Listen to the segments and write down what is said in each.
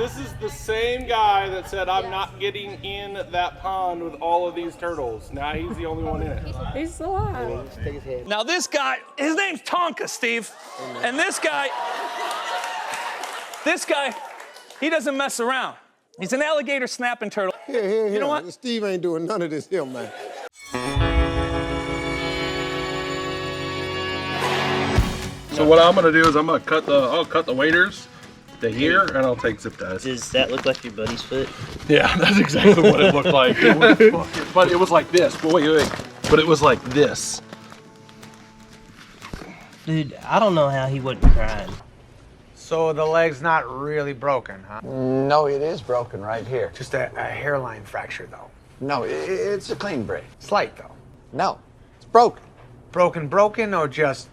This is the same guy that said, I'm not getting in that pond with all of these turtles. Now he's the only one in it. He's alive. Now this guy, his name's Tonka, Steve. And this guy, he doesn't mess around. He's an alligator snapping turtle. Here. You know what? Steve ain't doing none of this here, man. So what I'm gonna do is I'll cut the waders to here, and I'll take zip ties. Does that look like your buddy's foot? Yeah, that's exactly what it looked like. But it was like this. But wait. But it was like this. Dude, I don't know how he wasn't crying. So the leg's not really broken, huh? No, it is broken right here. Just a hairline fracture, though. No, it's a clean break. Slight, though. No, it's broken. Broken, or just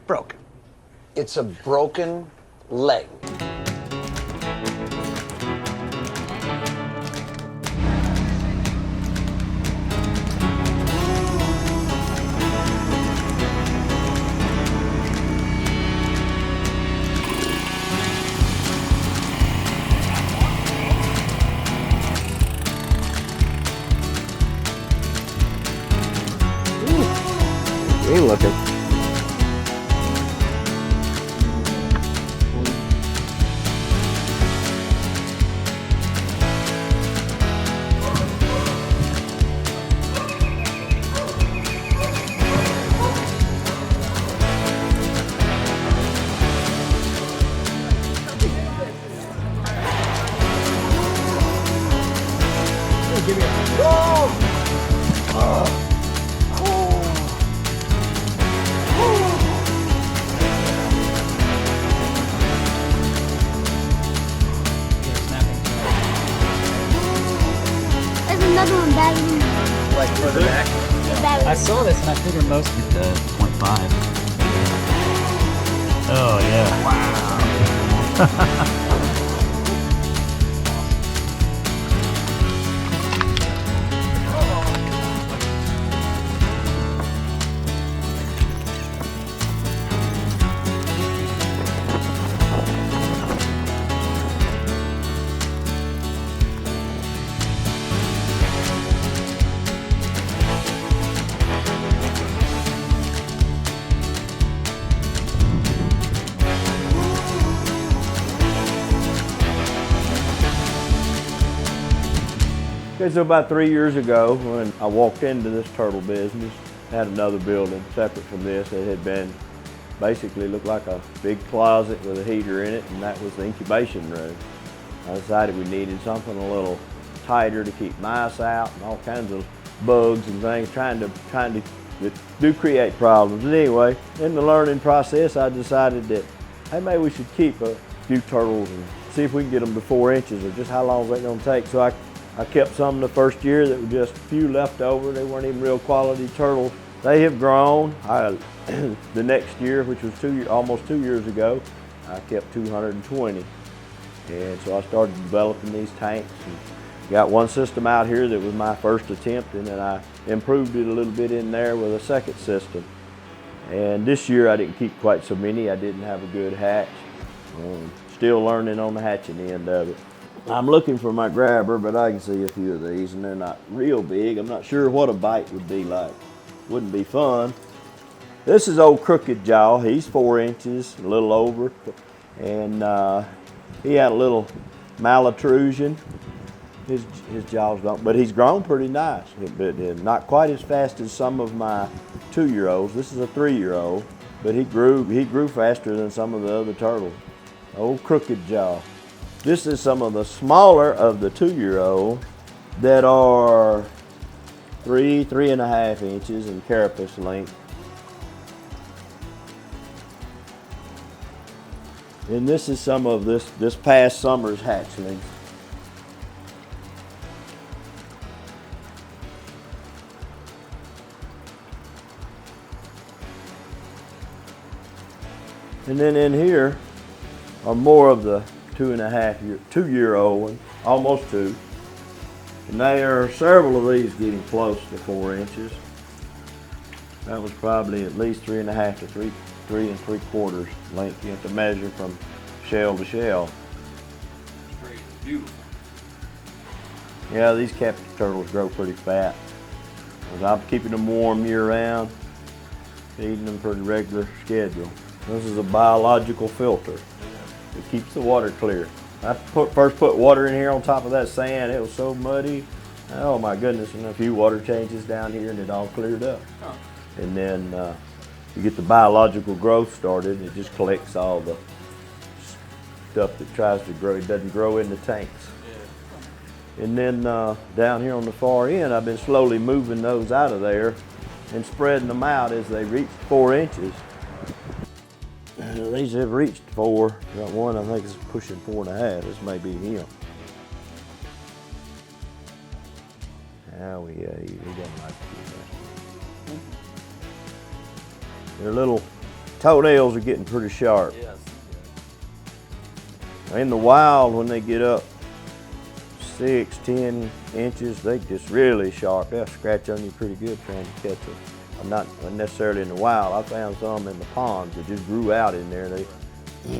broken? It's a broken leg. He looking. Give me a... There's another one back in. Like further back? I saw this and I figured most of the 0.5. Oh yeah. Wow. Okay, so about 3 years ago, when I walked into this turtle business, I had another building separate from this. It had been basically looked like a big closet with a heater in it, and that was the incubation room. I decided we needed something a little tighter to keep mice out and all kinds of bugs and things, trying to that do create problems. And anyway, in the learning process, I decided that, hey, maybe we should keep a few turtles and see if we can get them to 4 inches, or just how long is that going to take. So I kept some the first year that were just a few left over. They weren't even real quality turtles. They have grown. The next year, which was almost 2 years ago, I kept 220. And so I started developing these tanks and got one system out here that was my first attempt, and then I improved it a little bit in there with a second system. And this year I didn't keep quite so many. I didn't have a good hatch. Still learning on the hatching end of it. I'm looking for my grabber, but I can see a few of these, and they're not real big. I'm not sure what a bite would be like. Wouldn't be fun. This is old Crooked Jaw. He's 4 inches, a little over, and he had a little malotrusion. His jaws don't, but he's grown pretty nice, but not quite as fast as some of my 2-year-olds. This is a 3-year-old, but he grew faster than some of the other turtles. Old Crooked Jaw. This is some of the smaller of the 2-year-old that are 3.5 inches in carapace length. And this is some of this past summer's hatchlings. And then in here are more of the 2-year-old one, almost 2. And there are several of these getting close to 4 inches. That was probably at least 3.5 to 3 3 3/4 length. You have to measure from shell to shell. Beautiful. Yeah, these captive turtles grow pretty fat. 'Cause I'm keeping them warm year-round, feeding them pretty regular schedule. This is a biological filter. It keeps the water clear. I first put water in here on top of that sand. It was so muddy. Oh my goodness, and a few water changes down here and it all cleared up. Huh. And then you get the biological growth started. It just collects all the stuff that tries to grow. It doesn't grow in the tanks. And then down here on the far end, I've been slowly moving those out of there and spreading them out as they reach 4 inches. These have reached 4. Got one I think is pushing 4.5. This may be him. Oh yeah, he doesn't like to do that. Their little toenails are getting pretty sharp. Yes. In the wild, when they get up 6, 10 inches, they just really sharp. They'll scratch on you pretty good trying to catch them. Not necessarily in the wild. I found some in the ponds that just grew out in there.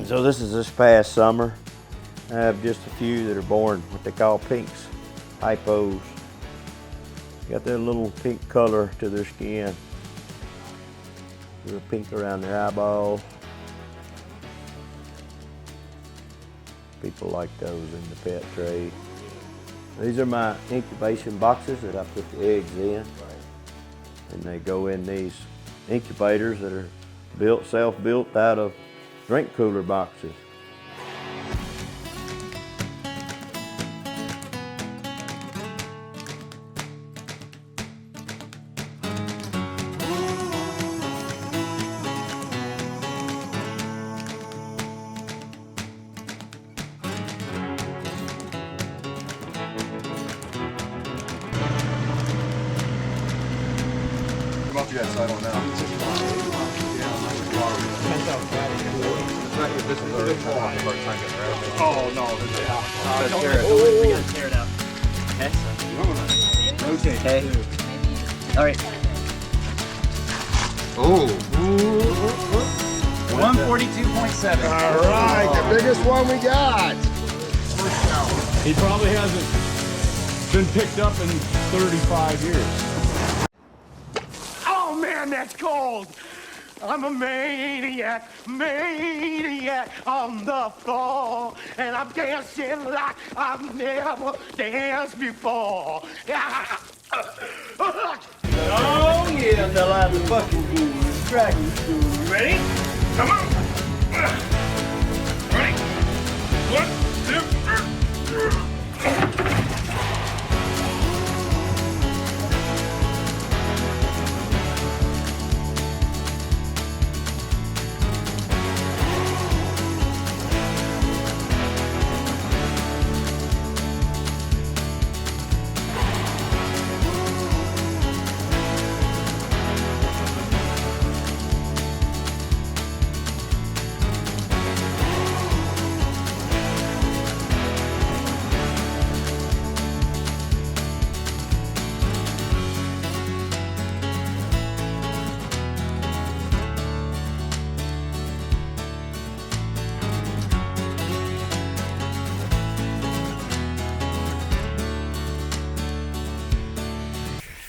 So this is this past summer. I have just a few that are born what they call pinks, hypos. Got that little pink color to their skin. A little pink around their eyeball. People like those in the pet trade. These are my incubation boxes that I put the eggs in. And they go in these incubators that are built, self-built out of drink cooler boxes. Yet, so I don't know. Oh no. Don't we gotta tear it out. Okay. Okay. All right. Oh. 142.7. All right, the biggest one we got. He probably hasn't been picked up in 35 years. Oh man, that's cold. I'm a maniac on the floor, and I'm dancing like I've never danced before. Oh yeah, Fell out the fucking dragon school. you ready? Come on. Ready? 1, 2, 3.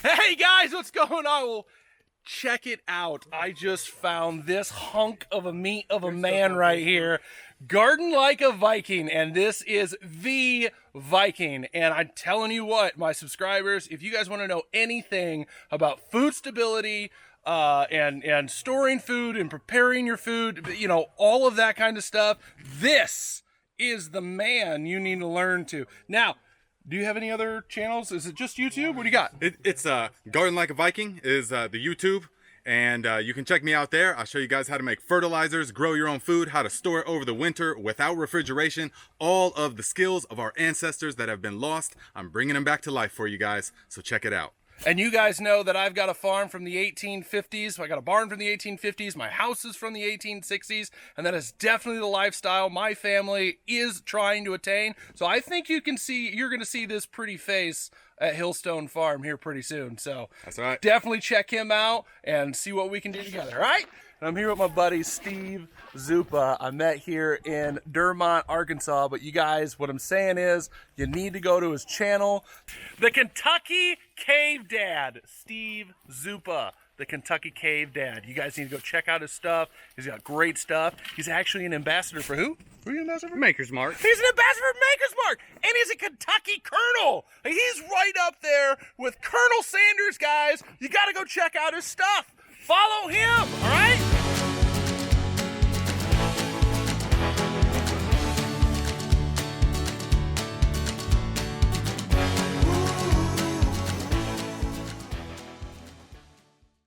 Hey guys, what's going on? Well, check it out. I just found this hunk of a meat of a man right here. Garden like a Viking, and this is the Viking. And I'm telling you what, my subscribers, if you guys want to know anything about food stability, and storing food and preparing your food, you know, all of that kind of stuff, this is the man you need to learn to. Now, do you have any other channels? Is it just YouTube? What do you got? It's Garden Like a Viking is the YouTube, and you can check me out there. I'll show you guys how to make fertilizers, grow your own food, how to store it over the winter without refrigeration, all of the skills of our ancestors that have been lost. I'm bringing them back to life for you guys, so check it out. And you guys know that I've got a farm from the 1850s. I got a barn from the 1850s. My house is from the 1860s. And that is definitely the lifestyle my family is trying to attain. So I think you're going to see this pretty face at Hillstone Farm here pretty soon. So that's right. Definitely check him out and see what we can do together. All right? And I'm here with my buddy Steve Zupa. I met here in Dermont, Arkansas. But you guys, what I'm saying is, you need to go to his channel. The Kentucky Cave Dad, Steve Zupa. The Kentucky Cave Dad. You guys need to go check out his stuff. He's got great stuff. He's actually an ambassador for who? Who are you an ambassador for? Maker's Mark. He's an ambassador for Maker's Mark, and he's a Kentucky Colonel. He's right up there with Colonel Sanders, guys. You got to go check out his stuff. Follow him, all right?